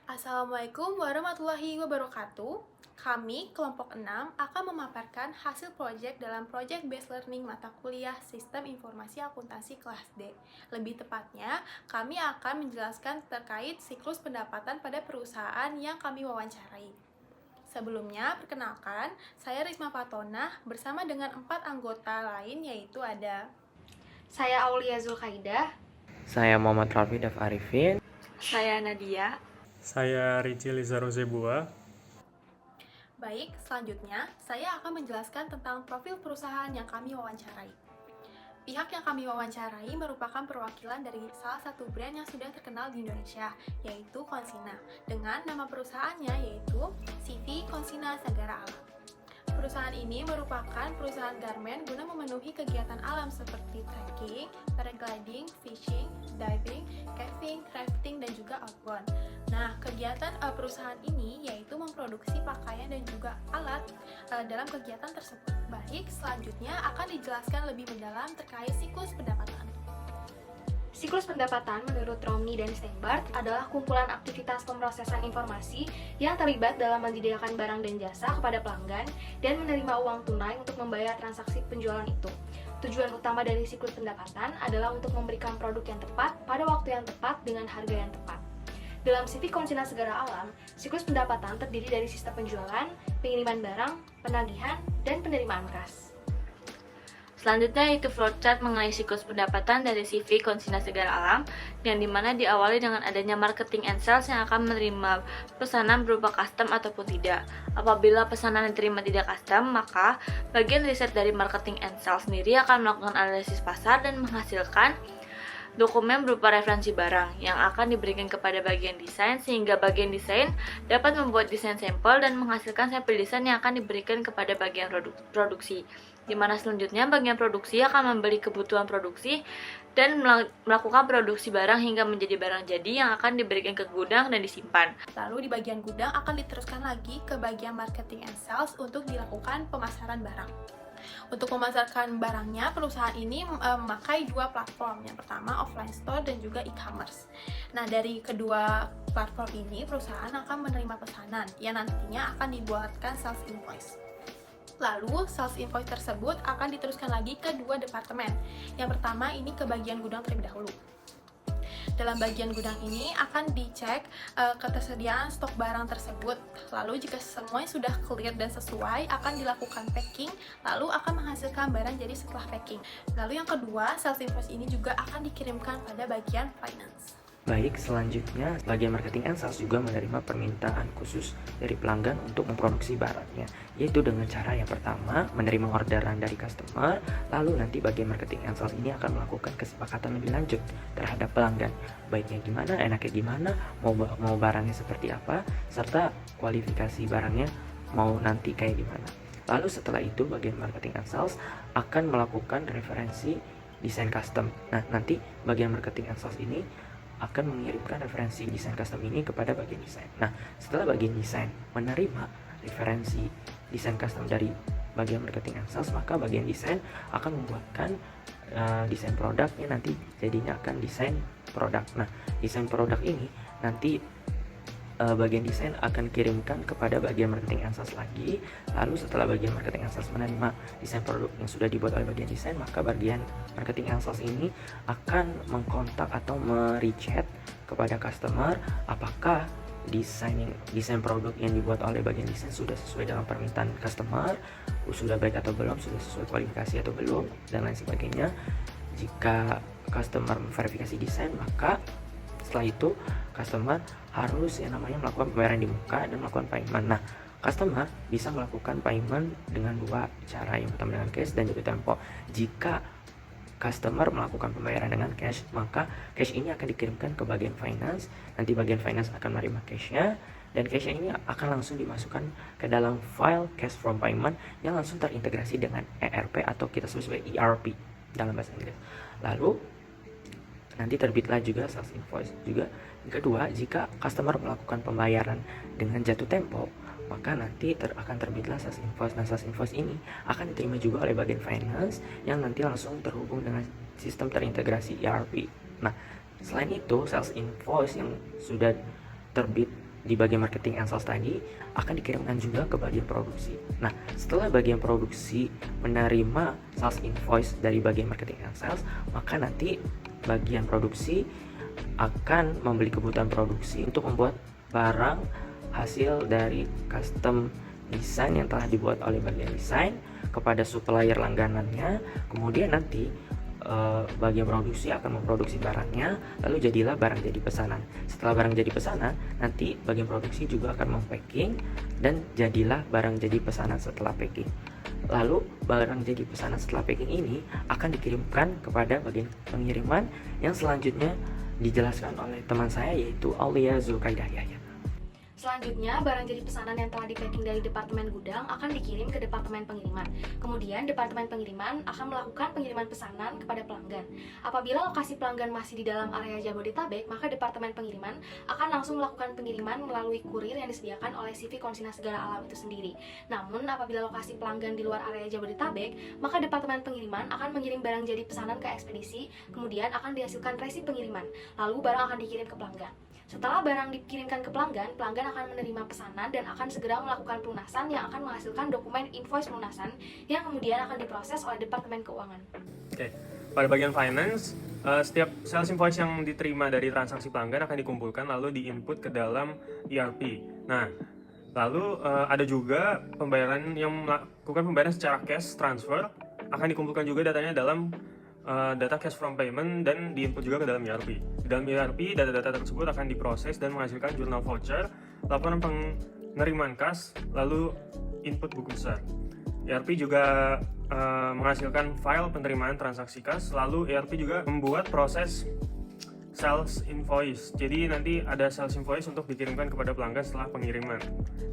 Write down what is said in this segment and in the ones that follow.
Assalamualaikum warahmatullahi wabarakatuh. Kami, kelompok 6, akan memaparkan hasil proyek dalam Project Based Learning mata kuliah Sistem Informasi Akuntansi kelas D. Lebih tepatnya, kami akan menjelaskan terkait siklus pendapatan pada perusahaan yang kami wawancarai. Sebelumnya, perkenalkan, saya Risma Fatonah bersama dengan 4 anggota lain, yaitu ada Saya Aulia Zulkaidah. Saya Muhammad Rafi Daf Arifin. Saya Nadia. Saya Rici Lizaro Zebua. Baik, selanjutnya saya akan menjelaskan tentang profil perusahaan yang kami wawancarai. Pihak yang kami wawancarai merupakan perwakilan dari salah satu brand yang sudah terkenal di Indonesia, yaitu Konsina, dengan nama perusahaannya yaitu CV Konsina Sagara Alam. Perusahaan ini merupakan perusahaan garmen guna memenuhi kegiatan alam seperti trekking, paragliding, fishing, diving, caving, rafting, dan juga outbound. Nah, kegiatan perusahaan ini yaitu memproduksi pakaian dan juga alat dalam kegiatan tersebut. Baik, selanjutnya akan dijelaskan lebih mendalam terkait siklus pendapatan. Siklus pendapatan menurut Romney dan Steinbart adalah kumpulan aktivitas pemrosesan informasi yang terlibat dalam menyediakan barang dan jasa kepada pelanggan dan menerima uang tunai untuk membayar transaksi penjualan itu. Tujuan utama dari siklus pendapatan adalah untuk memberikan produk yang tepat pada waktu yang tepat dengan harga yang tepat. Dalam CV Konsina Segara Alam, siklus pendapatan terdiri dari sistem penjualan, pengiriman barang, penagihan, dan penerimaan kas. Selanjutnya itu flowchart mengenai siklus pendapatan dari CV Konsina Segara Alam, yang dimana diawali dengan adanya marketing and sales yang akan menerima pesanan berupa custom ataupun tidak. Apabila pesanan diterima tidak custom, maka bagian riset dari marketing and sales sendiri akan melakukan analisis pasar dan menghasilkan dokumen berupa referensi barang yang akan diberikan kepada bagian desain, sehingga bagian desain dapat membuat desain sampel dan menghasilkan sampel desain yang akan diberikan kepada bagian produksi, di mana selanjutnya bagian produksi akan membeli kebutuhan produksi dan melakukan produksi barang hingga menjadi barang jadi yang akan diberikan ke gudang dan disimpan. Lalu di bagian gudang akan diteruskan lagi ke bagian marketing and sales untuk dilakukan pemasaran barang. Untuk memasarkan barangnya, perusahaan ini memakai dua platform. Yang pertama offline store dan juga e-commerce. Nah, dari kedua platform ini perusahaan akan menerima pesanan yang nantinya akan dibuatkan sales invoice. Lalu sales invoice tersebut akan diteruskan lagi ke dua departemen. Yang pertama ini ke bagian gudang terlebih dahulu. Dalam bagian gudang ini akan dicek ketersediaan stok barang tersebut. Lalu jika semuanya sudah clear dan sesuai, akan dilakukan packing, lalu akan menghasilkan barang jadi setelah packing. Lalu yang kedua, sales invoice ini juga akan dikirimkan pada bagian finance. Baik, selanjutnya bagian marketing and sales juga menerima permintaan khusus dari pelanggan untuk memproduksi barangnya, yaitu dengan cara yang pertama menerima orderan dari customer, lalu nanti bagian marketing and sales ini akan melakukan kesepakatan lebih lanjut terhadap pelanggan, baiknya gimana, enaknya gimana, mau barangnya seperti apa, serta kualifikasi barangnya mau nanti kayak gimana. Lalu setelah itu bagian marketing and sales akan melakukan referensi desain custom. Nah, nanti bagian marketing and sales ini akan mengirimkan referensi desain custom ini kepada bagian desain. Nah, setelah bagian desain menerima referensi desain custom dari bagian marketing and sales, maka bagian desain akan membuatkan desain produknya, nanti jadinya akan desain produk. Nah, desain produk ini nanti bagian desain akan kirimkan kepada bagian marketing and sales lagi. Lalu setelah bagian marketing and sales menerima desain produk yang sudah dibuat oleh bagian desain, maka bagian marketing and sales ini akan mengkontak atau merechat kepada customer apakah desain produk yang dibuat oleh bagian desain sudah sesuai dengan permintaan customer, sudah baik atau belum, sudah sesuai kualifikasi atau belum, dan lain sebagainya. Jika customer memverifikasi desain, maka setelah itu customer harus yang namanya melakukan pembayaran di muka dan melakukan payment. Nah, customer bisa melakukan payment dengan dua cara, yang pertama dengan cash dan juga tempo. Jika customer melakukan pembayaran dengan cash, maka cash ini akan dikirimkan ke bagian finance. Nanti bagian finance akan menerima cashnya, dan cashnya ini akan langsung dimasukkan ke dalam file cash from payment yang langsung terintegrasi dengan ERP atau kita sebut sebagai ERP dalam bahasa Inggris. Lalu nanti terbitlah juga sales invoice. Juga yang kedua, jika customer melakukan pembayaran dengan jatuh tempo, maka nanti akan terbitlah sales invoice. Nah, sales invoice ini akan diterima juga oleh bagian finance yang nanti langsung terhubung dengan sistem terintegrasi ERP. Nah, selain itu, sales invoice yang sudah terbit di bagian marketing and sales tadi akan dikirimkan juga ke bagian produksi. Nah, setelah bagian produksi menerima sales invoice dari bagian marketing and sales, maka nanti bagian produksi akan membeli kebutuhan produksi untuk membuat barang hasil dari custom desain yang telah dibuat oleh bagian desain kepada supplier langganannya. Kemudian nanti bagian produksi akan memproduksi barangnya, lalu jadilah barang jadi pesanan. Setelah barang jadi pesanan, nanti bagian produksi juga akan mempacking dan jadilah barang jadi pesanan setelah packing. Lalu barang jadi pesanan setelah packing ini akan dikirimkan kepada bagian pengiriman yang selanjutnya dijelaskan oleh teman saya, yaitu Aulia Zulkaidah Yahya. Selanjutnya, barang jadi pesanan yang telah di-packing dari departemen gudang akan dikirim ke departemen pengiriman. Kemudian, departemen pengiriman akan melakukan pengiriman pesanan kepada pelanggan. Apabila lokasi pelanggan masih di dalam area Jabodetabek, maka departemen pengiriman akan langsung melakukan pengiriman melalui kurir yang disediakan oleh CV Konsina Segara Alam itu sendiri. Namun, apabila lokasi pelanggan di luar area Jabodetabek, maka departemen pengiriman akan mengirim barang jadi pesanan ke ekspedisi, kemudian akan dihasilkan resip pengiriman, lalu barang akan dikirim ke pelanggan. Setelah barang dikirimkan ke pelanggan, pelanggan akan menerima pesanan dan akan segera melakukan pelunasan yang akan menghasilkan dokumen invoice pelunasan yang kemudian akan diproses oleh Departemen Keuangan. Oke, pada bagian finance, setiap sales invoice yang diterima dari transaksi pelanggan akan dikumpulkan lalu diinput ke dalam ERP. Nah, lalu ada juga pembayaran yang melakukan pembayaran secara cash transfer, akan dikumpulkan juga datanya dalam data cash from payment dan diinput juga ke dalam ERP. Di dalam ERP, data-data tersebut akan diproses dan menghasilkan jurnal voucher, laporan penerimaan kas, lalu input buku besar. ERP juga menghasilkan file penerimaan transaksi kas, lalu ERP juga membuat proses sales invoice. Jadi nanti ada sales invoice untuk dikirimkan kepada pelanggan setelah pengiriman.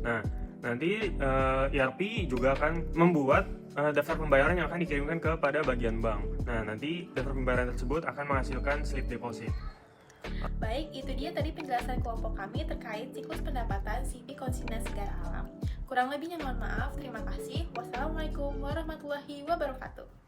Nah, nanti ERP juga akan membuat daftar pembayaran yang akan dikirimkan kepada bagian bank. Nah, nanti daftar pembayaran tersebut akan menghasilkan slip deposit. Baik, itu dia tadi penjelasan kelompok kami terkait siklus pendapatan CV Konsina Segara Alam. Kurang lebihnya mohon maaf, terima kasih. Wassalamualaikum warahmatullahi wabarakatuh.